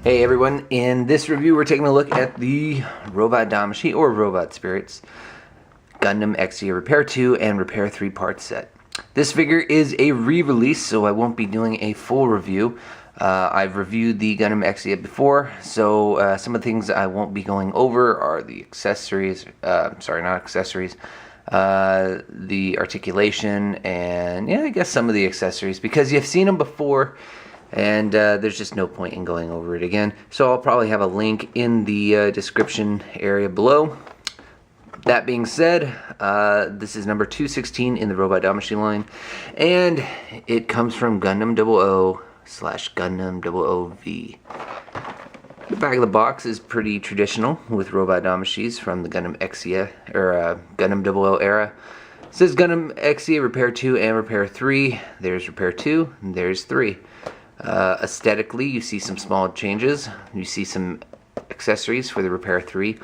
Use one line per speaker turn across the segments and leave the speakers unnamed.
Hey everyone, in this review we're taking a look at the Robot Damashii, or Robot Spirits, Gundam Exia Repair 2 and Repair 3 part set. This figure is a re-release, so I won't be doing a full review. I've reviewed the Gundam Exia before, so some of the things I won't be going over are the accessories, sorry, not accessories, the articulation, and yeah, I guess some of the accessories, because you've seen them before. And there's just no point in going over it again. So I'll probably have a link in the description area below. That being said, this is number 216 in the Robot Damashii line. And it comes from Gundam 00/Gundam 00V. The back of the box is pretty traditional with Robot Damashis from the Gundam Exia, or Gundam 00 era. It says Gundam Exia Repair 2 and Repair 3. There's Repair 2, and there's 3. Aesthetically, you see some small changes. You see some accessories for the Repair 3,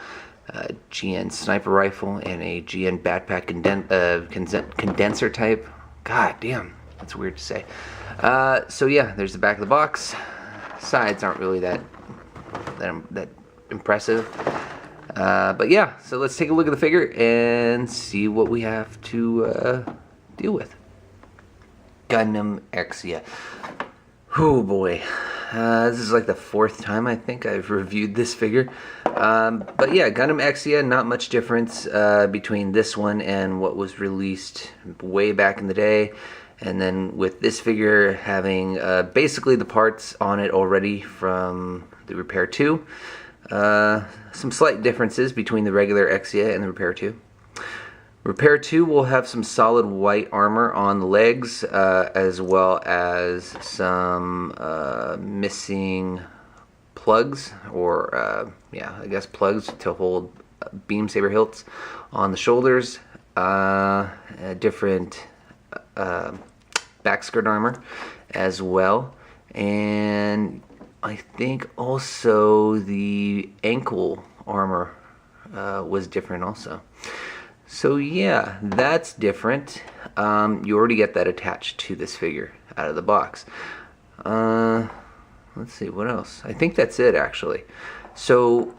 GN sniper rifle and a GN backpack condenser type. God damn, that's weird to say. So yeah, there's the back of the box. Sides aren't really that impressive. But yeah, so let's take a look at the figure and see what we have to deal with. Gundam Exia. Oh boy, this is like the 4th time I think I've reviewed this figure. But yeah, Gundam Exia, not much difference between this one and what was released way back in the day. And then with this figure having basically the parts on it already from the Repair 2. Some slight differences between the regular Exia and the Repair 2. Repair 2 will have some solid white armor on the legs, as well as some missing plugs, or yeah, I guess plugs to hold beam saber hilts on the shoulders. Different back skirt armor as well, and I think also the ankle armor was different also. So yeah, that's different. You already get that attached to this figure out of the box. Let's see, what else? I think that's it, actually. So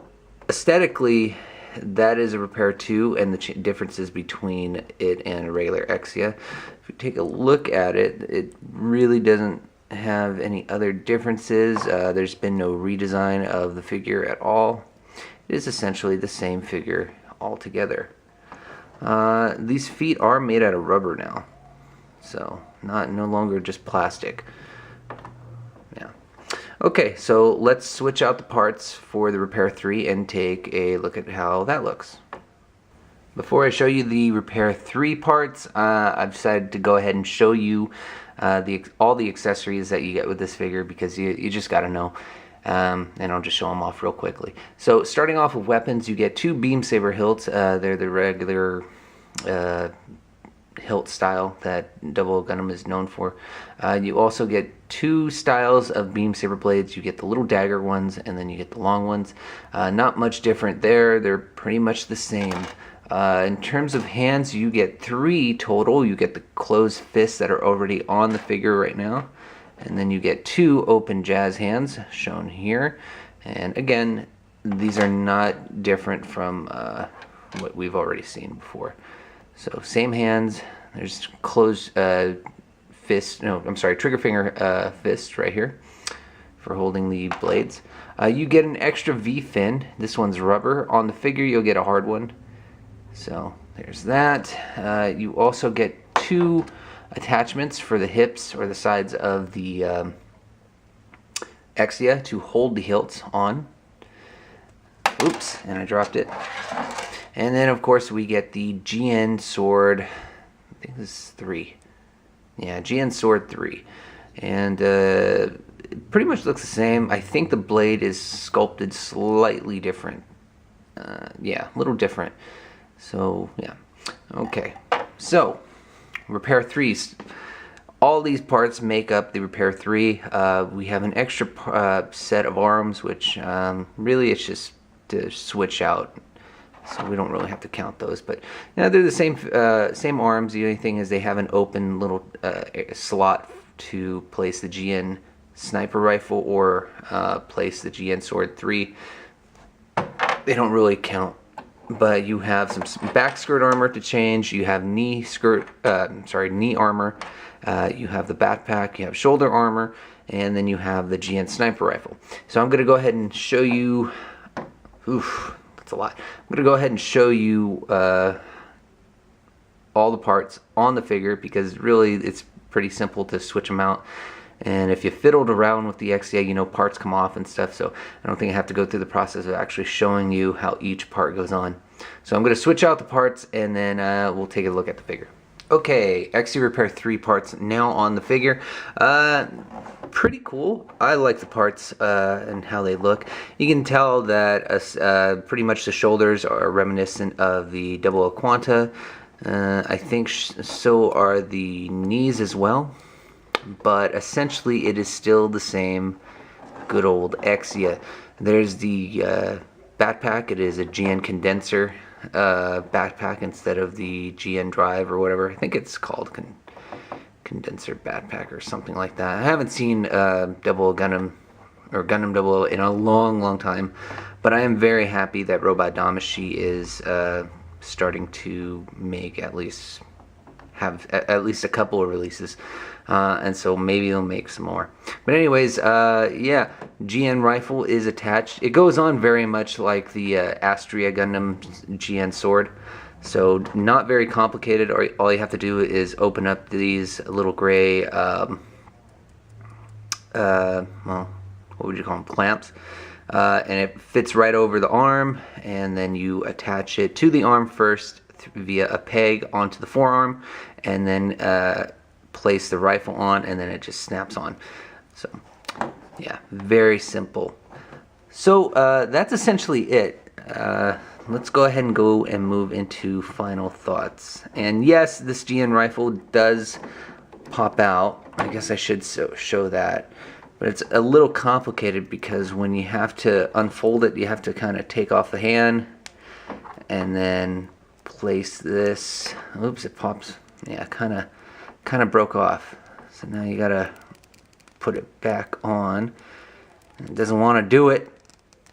aesthetically, that is a Repair 2, and the differences between it and a regular Exia. If you take a look at it, it really doesn't have any other differences. There's been no redesign of the figure at all. It is essentially the same figure altogether. These feet are made out of rubber now, so no longer just plastic. Yeah. Okay, so let's switch out the parts for the Repair 3 and take a look at how that looks. Before I show you the Repair 3 parts, I've decided to go ahead and show you all the accessories that you get with this figure, because you just gotta know. And I'll just show them off real quickly. So starting off with weapons, you get 2 beam saber hilts. They're the regular hilt style that Double Gundam is known for. You also get 2 styles of beam saber blades. You get the little dagger ones, and then you get the long ones. Not much different there. They're pretty much the same. In terms of hands, you get 3 total. You get the closed fists that are already on the figure right now. And then you get 2 open jazz hands, shown here. And again, these are not different from what we've already seen before. So same hands. There's closed fist, no, I'm sorry, trigger finger fist right here for holding the blades. You get an extra V fin. This one's rubber. On the figure, you'll get a hard one. So there's that. You also get 2 attachments for the hips or the sides of the Exia to hold the hilts on. Oops, and I dropped it. And then of course we get the GN sword. I think this is 3. Yeah, GN sword 3. And it pretty much looks the same. I think the blade is sculpted slightly different. Yeah, a little different. So yeah, okay. So Repair 3s. All these parts make up the Repair 3. We have an extra set of arms, which really it's just to switch out. So we don't really have to count those. But yeah, they're the same arms. The only thing is they have an open little slot to place the GN sniper rifle or place the GN Sword 3. They don't really count, but you have some back skirt armor to change. You have knee armor. You have the backpack. You have shoulder armor, and then you have the GN sniper rifle. So I'm going to go ahead and show you. Oof, that's a lot. I'm going to go ahead and show you all the parts on the figure, because really it's pretty simple to switch them out. And if you fiddled around with the Exia, you know, parts come off and stuff, so I don't think I have to go through the process of actually showing you how each part goes on. So I'm going to switch out the parts, and then we'll take a look at the figure. Okay, Exia Repair 3 parts now on the figure. Pretty cool. I like the parts and how they look. You can tell that pretty much the shoulders are reminiscent of the Double O Quanta. I think so are the knees as well. But essentially it is still the same good old Exia. There's the backpack. It is a GN condenser backpack instead of the GN drive or whatever. I think it's called condenser backpack or something like that. I haven't seen Double Gundam or Gundam Double O in a long time, but I am very happy that Robot Damashii is starting to make at least a couple of releases, and so maybe they'll make some more. But anyways, yeah, GN rifle is attached. It goes on very much like the Astria Gundam GN sword, so not very complicated. All you have to do is open up these little gray well, what would you call them, clamps, and it fits right over the arm, and then you attach it to the arm first via a peg onto the forearm, and then place the rifle on, and then it just snaps on. So yeah, very simple. So that's essentially it. Let's go ahead and move into final thoughts. And yes, this GN rifle does pop out. I guess I should show that, but it's a little complicated because when you have to unfold it, you have to kind of take off the hand and then place this. Oops, it pops. Yeah, kind of broke off. So now you gotta put it back on. It doesn't want to do it.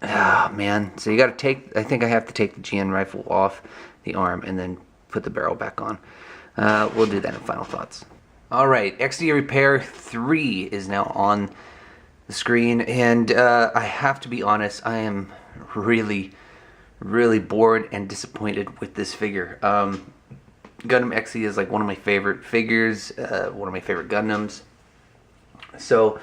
Oh man. So you gotta take. I think I have to take the GN rifle off the arm and then put the barrel back on. We'll do that in final thoughts. All right, Exia Repair 3 is now on the screen, and I have to be honest. I am really bored and disappointed with this figure. Gundam Exia is like one of my favorite figures, one of my favorite Gundams. So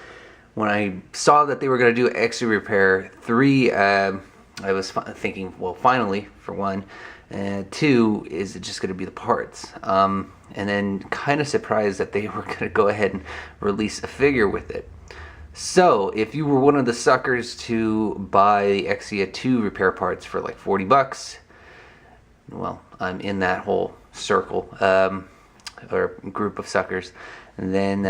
when I saw that they were going to do Exia Repair 3, I was thinking, well, finally, for one. And two, is it just going to be the parts? And then kind of surprised that they were going to go ahead and release a figure with it. So, if you were one of the suckers to buy the Exia 2 repair parts for like 40 bucks, well, I'm in that whole circle, or group of suckers, and then,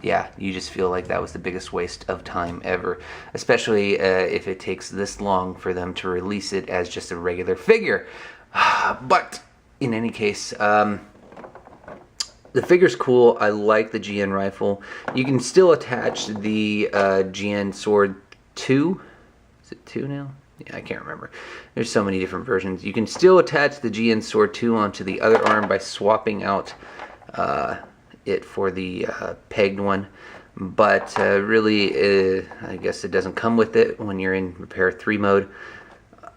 yeah, you just feel like that was the biggest waste of time ever, especially if it takes this long for them to release it as just a regular figure. But, in any case, the figure's cool. I like the GN rifle. You can still attach the GN Sword 2. Is it 2 now? Yeah, I can't remember. There's so many different versions. You can still attach the GN Sword 2 onto the other arm by swapping out it for the pegged one. But really, I guess it doesn't come with it when you're in Repair 3 mode.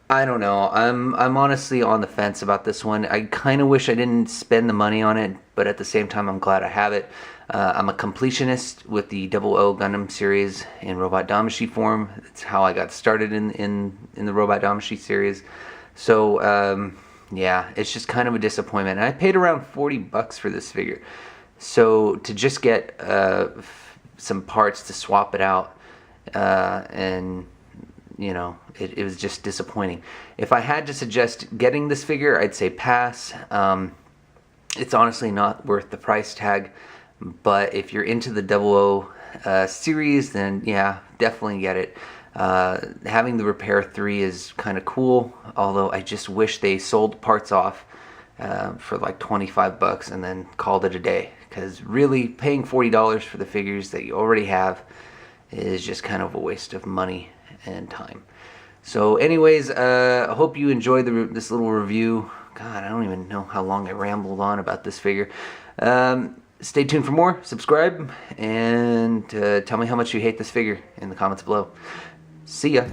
I don't know. I'm honestly on the fence about this one. I kind of wish I didn't spend the money on it, but at the same time, I'm glad I have it. I'm a completionist with the Double O Gundam series in Robot Damashii form. It's how I got started in the Robot Damashii series. So yeah, it's just kind of a disappointment. And I paid around 40 bucks for this figure. So to just get some parts to swap it out, and you know, it was just disappointing. If I had to suggest getting this figure, I'd say pass. It's honestly not worth the price tag, but if you're into the Double O series, then yeah, definitely get it. Having the Repair 3 is kind of cool, although I just wish they sold parts off for like 25 bucks and then called it a day, because really paying $40 for the figures that you already have, is just kind of a waste of money and time. So anyways, I hope you enjoyed this little review. God, I don't even know how long I rambled on about this figure. Stay tuned for more, subscribe, and tell me how much you hate this figure in the comments below. See ya!